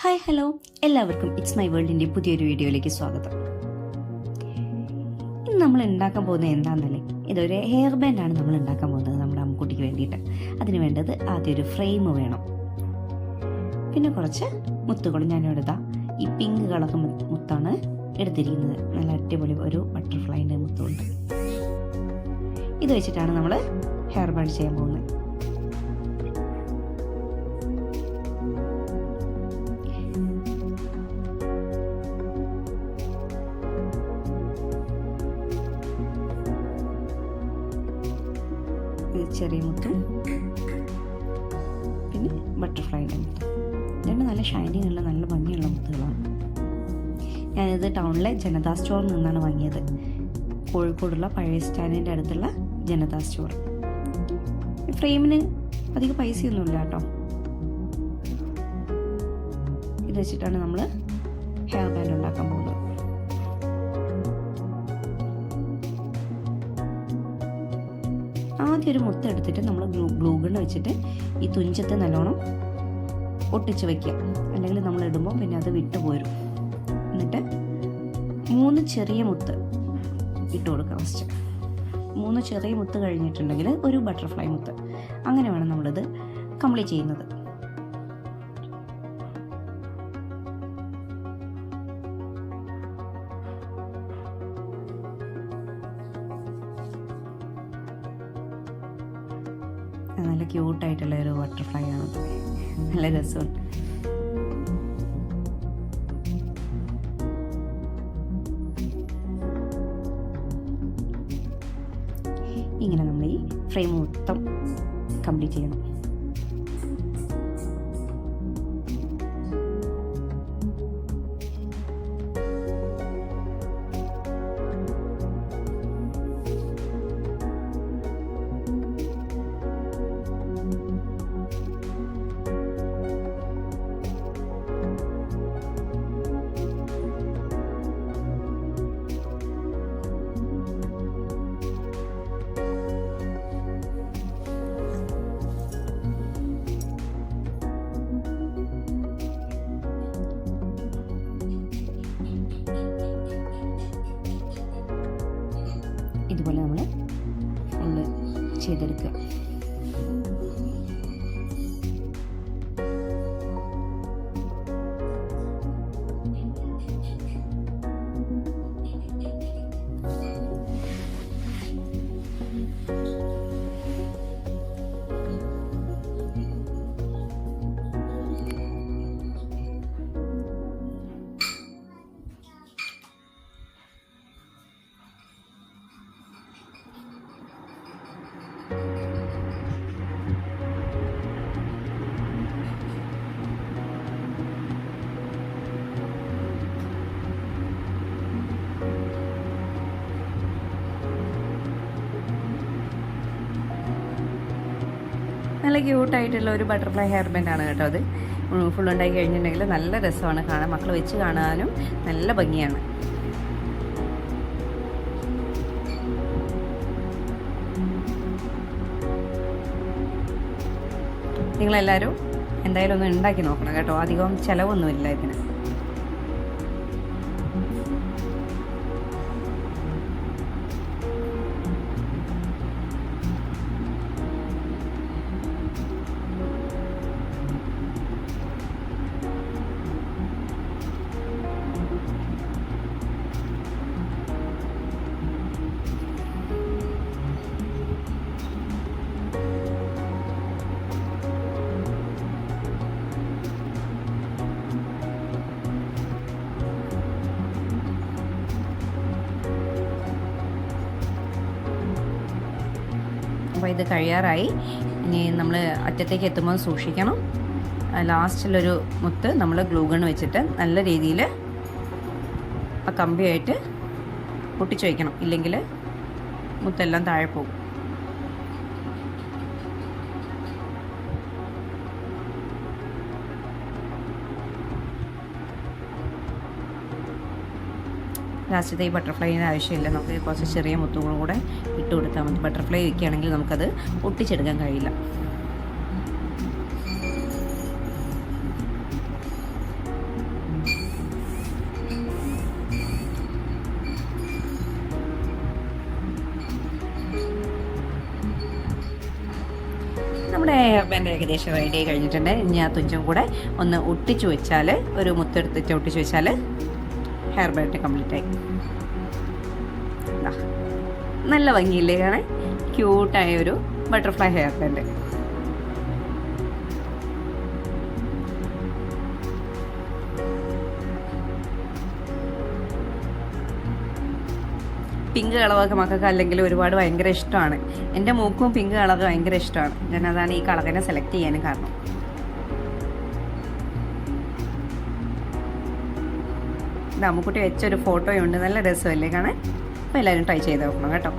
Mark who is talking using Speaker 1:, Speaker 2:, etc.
Speaker 1: Hi hello, എല്ലാവർക്കും it's my വേൾഡിൻ്റെ പുതിയൊരു വീഡിയോയിലേക്ക് സ്വാഗതം. ഇന്ന് നമ്മൾ ഉണ്ടാക്കാൻ പോകുന്നത് എന്താണെന്നല്ലേ, ഇതൊരു ഹെയർ ബാൻഡാണ് നമ്മൾ ഉണ്ടാക്കാൻ പോകുന്നത് നമ്മുടെ അമ്മക്കുട്ടിക്ക് വേണ്ടിയിട്ട്. അതിന് വേണ്ടത് ആദ്യം ഒരു ഫ്രെയിം വേണം, പിന്നെ കുറച്ച് മുത്തുകൾ. ഞാനിവിടെ ഇതാ ഈ പിങ്ക് കളർ മുത്താണ് എടുത്തിരിക്കുന്നത്. നല്ല അടിപൊളി ഒരു ബട്ടർഫ്ലൈൻ്റെ മുത്തുണ്ട്. ഇത് വെച്ചിട്ടാണ് നമ്മൾ ഹെയർ ബാൻഡ് ചെയ്യാൻ പോകുന്നത്. ചെറിയ മുത്തും പിന്നെ ബട്ടർഫ്ലൈൻ്റെ മുത്തും, ഇതാണ് നല്ല ഷൈനിങ് ഉള്ള നല്ല ഭംഗിയുള്ള മുത്തുകളാണ്. ഞാനിത് ടൗണിലെ ജനതാ സ്റ്റോറിൽ നിന്നാണ് വാങ്ങിയത്. കോഴിക്കോടുള്ള പഴയ സ്റ്റാൻഡിൻ്റെ അടുത്തുള്ള ജനതാ സ്റ്റോർ. ഫ്രെയിമിന് അധികം പൈസയൊന്നുമില്ല കേട്ടോ. ഇത് വെച്ചിട്ടാണ് നമ്മൾ ഹെയർ ബാൻഡ് ഉണ്ടാക്കാൻ പോകുന്നത്. ആദ്യം ഒരു മുത്ത് എടുത്തിട്ട് നമ്മൾ ഗ്ലൂ ഗൺ വെച്ചിട്ട് ഈ തുഞ്ചത്ത് നല്ലോണം ഒട്ടിച്ച് വയ്ക്കുക, അല്ലെങ്കിൽ നമ്മൾ ഇടുമ്പോൾ പിന്നെ അത് വിട്ടു പോരും. എന്നിട്ട് 3 ചെറിയ മുത്ത് ഇട്ട് കൊടുക്കുക. ഫസ്റ്റ് 3 ചെറിയ മുത്ത് കഴിഞ്ഞിട്ടുണ്ടെങ്കിൽ ഒരു ബട്ടർഫ്ലൈ മുത്ത്. അങ്ങനെ വേണം നമ്മളിത് കംപ്ലീറ്റ് ചെയ്യുന്നത്. നല്ല ക്യൂട്ടായിട്ടുള്ള ഒരു ബട്ടർഫ്ലൈ ആണ്, നല്ല രസമുണ്ട്. ഇങ്ങനെ നമ്മൾ ഈ ഫ്രെയിം മൊത്തം കംപ്ലീറ്റ് ചെയ്യണം. ഇതുപോലെ നമ്മൾ ഫുള്ള് ചെയ്തെടുക്കുക. നല്ല ക്യൂട്ടായിട്ടുള്ള ഒരു ബട്ടർഫ്ലൈ ഹെയർ ബാൻഡ് ആണ് കേട്ടോ. അത് ഫുൾ ഉണ്ടാക്കി കഴിഞ്ഞിട്ടുണ്ടെങ്കിൽ നല്ല രസമാണ് കാണാൻ, മക്കൾ വെച്ച് കാണാനും നല്ല ഭംഗിയാണ്. നിങ്ങളെല്ലാവരും എന്തായാലും ഒന്ന് ഉണ്ടാക്കി നോക്കണം കേട്ടോ. അധികം ചിലവൊന്നുമില്ല ഇതിന്. അപ്പോൾ ഇത് കഴിയാറായി. ഇനി നമ്മൾ അറ്റത്തേക്ക് എത്തുമ്പോൾ സൂക്ഷിക്കണം. ലാസ്റ്റിലൊരു മുത്ത് നമ്മൾ ഗ്ലൂ ഗൺ വെച്ചിട്ട് നല്ല രീതിയിൽ ആ കമ്പിയായിട്ട് പൊട്ടിച്ച് വയ്ക്കണം, ഇല്ലെങ്കിൽ മുത്തെല്ലാം താഴെ പോകും. ലാസ്റ്റത്തെ ഈ ബട്ടർഫ്ലൈൻ്റെ ആവശ്യമില്ല, നമുക്ക് കുറച്ച് ചെറിയ മുത്തുകളും കൂടെ ഇട്ട് കൊടുത്താൽ മതി. ബട്ടർഫ്ലൈ വയ്ക്കുകയാണെങ്കിൽ നമുക്കത് ഒട്ടിച്ചെടുക്കാൻ കഴിയില്ല. നമ്മുടെ ഹെയർ ബാൻഡ് ഏകദേശം റെഡി ആയി കഴിഞ്ഞിട്ടുണ്ട്. ഇനി ആ തുഞ്ചും കൂടെ ഒന്ന് ഒട്ടിച്ചു വെച്ചാൽ, ഒരു മുത്തെടുത്തിട്ട് ഒട്ടിച്ചു വെച്ചാൽ ഹെയർ ബാൻഡ് കംപ്ലീറ്റ് ആയി. നല്ല ഭംഗിയില്ലേ കാണാൻ? ക്യൂട്ടായ ഒരു ബട്ടർഫ്ലൈ ഹെയർ ബാൻഡ്. പിങ്ക് കളറൊക്കെ മക്കൾക്ക് അല്ലെങ്കിൽ ഒരുപാട് ഭയങ്കര ഇഷ്ടമാണ്. എൻ്റെ മൂക്കും പിങ്ക് കളർ ഭയങ്കര ഇഷ്ടമാണ്. ഞാൻ അതാണ് ഈ കളറിനെ സെലക്ട് ചെയ്യാനും കാരണം. ഇത് അമ്മുക്കുട്ടി വെച്ചൊരു ഫോട്ടോയുണ്ട്, നല്ല രസമല്ലേ കാണാൻ? അപ്പോൾ എല്ലാവരും ട്രൈ ചെയ്ത് നോക്കണം കേട്ടോ.